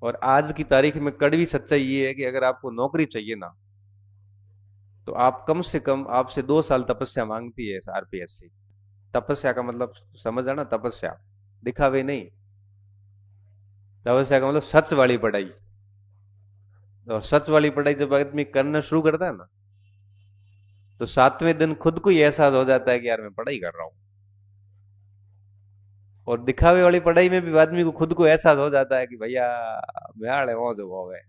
और आज की तारीख में कड़वी सच्चाई ये है कि अगर आपको नौकरी चाहिए ना, तो आप कम से कम आपसे 2 साल तपस्या मांगती है आरपीएससी। तपस्या का मतलब समझ आना, तपस्या दिखावे नहीं। तपस्या का मतलब सच वाली पढ़ाई। और सच वाली पढ़ाई जब आदमी करना शुरू करता है ना, तो 7वें दिन खुद को ही एहसास हो जाता है कि यार मैं पढ़ाई कर रहा हूँ। और दिखावे वाली पढ़ाई में भी आदमी को खुद को एहसास हो जाता है कि भैया बिहाड़ है वो जो वो है,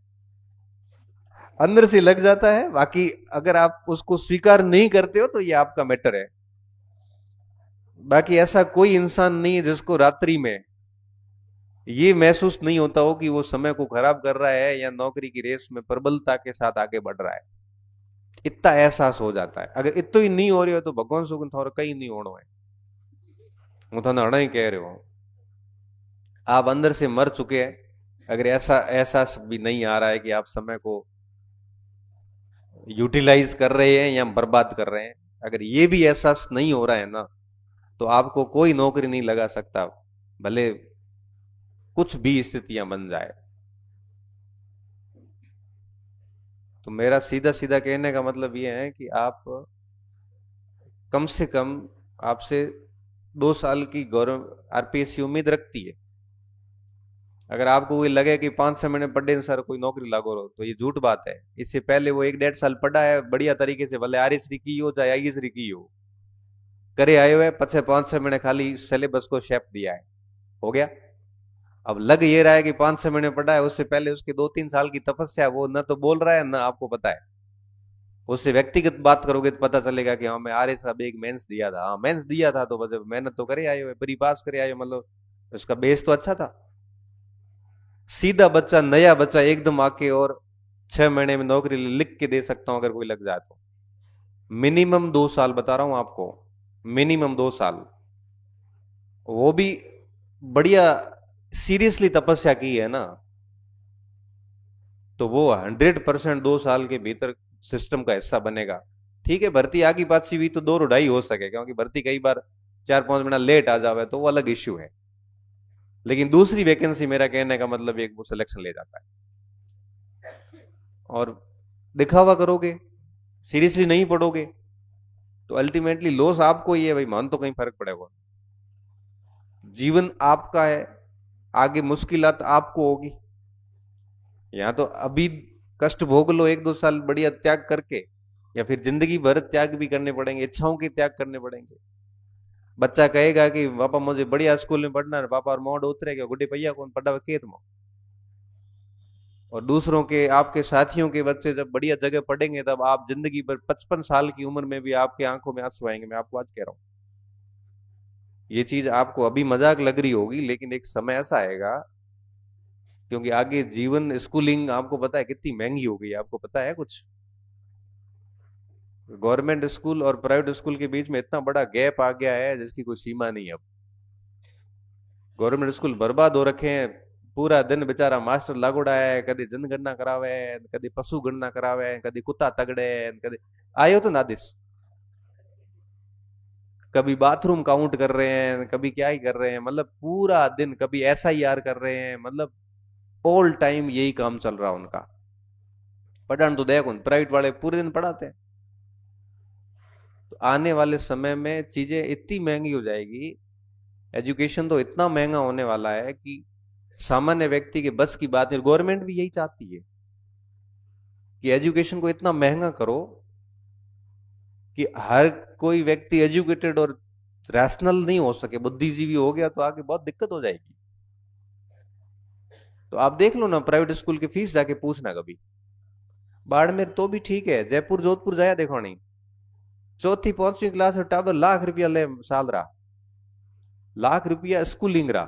अंदर से लग जाता है। बाकी अगर आप उसको स्वीकार नहीं करते हो तो ये आपका मैटर है। बाकी ऐसा कोई इंसान नहीं है जिसको रात्रि में ये महसूस नहीं होता हो कि वो समय को खराब कर रहा है या नौकरी की रेस में प्रबलता के साथ आगे बढ़ रहा है। इतना एहसास हो जाता है। अगर इतो ही नहीं हो रही हो तो भगवान सुख थोड़ा कहीं नहीं होना है। હું તને અણાઈ कह रहे हो, आप अंदर से मर चुके हैं। अगर ऐसा एहसास भी नहीं आ रहा है कि आप समय को यूटिलाइज कर रहे हैं या बर्बाद कर रहे हैं, अगर ये भी एहसास नहीं हो रहा है ना, तो आपको कोई नौकरी नहीं लगा सकता, भले कुछ भी स्थितियां बन जाए। तो मेरा सीधा सीधा कहने का मतलब ये है कि आप कम से कम, आपसे 2 साल की गवर्नमेंट आरपीएससी उम्मीद रखती है। अगर आपको कोई लगे कि 5-6 महीने पढ़े न सर कोई नौकरी लागो रहो, तो ये झूठ बात है। इससे पहले वो 1-1.5 साल पढ़ा है बढ़िया तरीके से, भले आरएसरी की हो चाहे आईएसरी की हो, करे आए हुए पछे 5-6 महीने खाली सिलेबस को शेप दिया है, हो गया। अब लग ये रहा है कि 5-6 महीने पढ़ा है, उससे पहले उसके 2-3 साल की तपस्या, वो न तो बोल रहा है ना आपको पता है। उससे व्यक्तिगत बात करोगे तो पता चलेगा कि हाँ मैं आर्य साहब एक मेंस दिया था, हाँ मेंस दिया था तो बस मेहनत तो करे आए हुए, प्री पास करे आए हो, मतलब उसका बेस तो अच्छा था। सीधा बच्चा, नया बच्चा एकदम आके और 6 महीने में नौकरी लिख के दे सकता हूं अगर कोई लग जाए तो। मिनिमम 2 साल बता रहा हूं आपको, मिनिमम 2 साल। वो भी बढ़िया सीरियसली तपस्या की है ना, तो वो 100% 2 साल के भीतर सिस्टम का हिस्सा बनेगा। ठीक है, भर्ती आगे पाछी भी तो 2 2.5 हो सके, क्योंकि भर्ती कई बार 4-5 महीना लेट आ जावे तो वो अलग इश्यू है। लेकिन दूसरी वैकेंसी, मेरा कहने का मतलब एक वो सिलेक्शन ले जाता है। और दिखावा करोगे, सीरियसली नहीं पढ़ोगे, तो अल्टीमेटली लॉस आपको ही है भाई, मान तो कहीं फर्क पड़ेगा। जीवन आपका है, आगे मुश्किलात आपको होगी। यहाँ तो अभी कष्ट भोग लो 1-2 साल बढ़िया त्याग करके, या फिर जिंदगी भर त्याग भी करने पड़ेंगे, इच्छाओं के त्याग करने पड़ेंगे। बच्चा कहेगा कि पापा मुझे बढ़िया स्कूल में पढ़ना है, पापा और मोड़ उतरेगा गुड्डे भैया कौन पढ़ा खेत में। और दूसरों के, आपके साथियों के बच्चे जब बढ़िया जगह पढ़ेंगे, तब आप जिंदगी भर 55 साल की उम्र में भी आपके आंखों में आंसू आएंगे, मैं आपको आज कह रहा हूं। ये चीज आपको अभी मजाक लग रही होगी, लेकिन एक समय ऐसा आएगा, क्योंकि आगे जीवन, स्कूलिंग आपको पता है कितनी महंगी हो गई है, आपको पता है कुछ। गवर्नमेंट स्कूल और प्राइवेट स्कूल के बीच में इतना बड़ा गैप आ गया है जिसकी कोई सीमा नहीं है अब। गवर्नमेंट स्कूल बर्बाद हो रखे हैं। पूरा दिन बेचारा मास्टर लागोड़ा है, कदी जनगणना करावे, कदी पशु गणना करावे, कदी कुत्ता तगड़े, कदी आयो तो नादिस, कभी बाथरूम काउंट कर रहे हैं, कभी क्या ही कर रहे हैं, मतलब पूरा दिन, कभी ऐसा ही यार कर रहे हैं, मतलब ऑल टाइम यही काम चल रहा है उनका। पढ़ान तो देखो प्राइवेट वाले पूरे दिन पढ़ाते हैं। तो आने वाले समय में चीजें इतनी महंगी हो जाएगी, एजुकेशन तो इतना महंगा होने वाला है कि सामान्य व्यक्ति के बस की बात नहीं। गवर्नमेंट भी यही चाहती है कि एजुकेशन को इतना महंगा करो कि हर कोई व्यक्ति एजुकेटेड और रैशनल नहीं हो सके, बुद्धिजीवी हो गया तो आगे बहुत दिक्कत हो जाएगी। तो आप देख लो ना, प्राइवेट स्कूल की फीस जाके पूछना कभी। बाड़मेर तो भी ठीक है, जयपुर जोधपुर जाया देखो नहीं, चौथी 5वीं क्लास में टाबर लाख रुपया ले साल रहा, लाख रुपया स्कूलिंग रहा,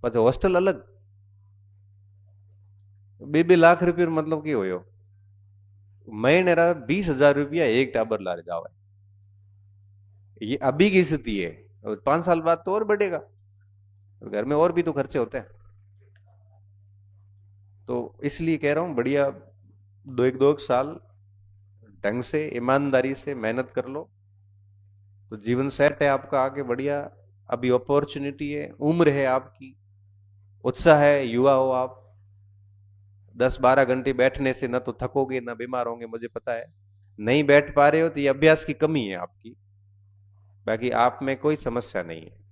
પછી હોસ્ટેલ अलग, 2-2 लाख रुपया मतलब की होयो, महीने रहा 20,000 रुपया एक टाबर ला जाओ। ये अभी की स्थिति है, और 5 साल बाद तो और बढ़ेगा, घर में और भी तो खर्चे होते हैं। तो इसलिए कह रहा हूं बढ़िया, 2-1 साल ढंग से ईमानदारी से मेहनत कर लो, तो जीवन सेट है आपका आगे बढ़िया। अभी अपॉर्चुनिटी है, उम्र है आपकी, उत्साह है, युवा हो आप, 10-12 घंटे बैठने से ना तो थकोगे ना बीमार होंगे, मुझे पता है। नहीं बैठ पा रहे हो तो ये अभ्यास की कमी है आपकी, बाकी आप में कोई समस्या नहीं है।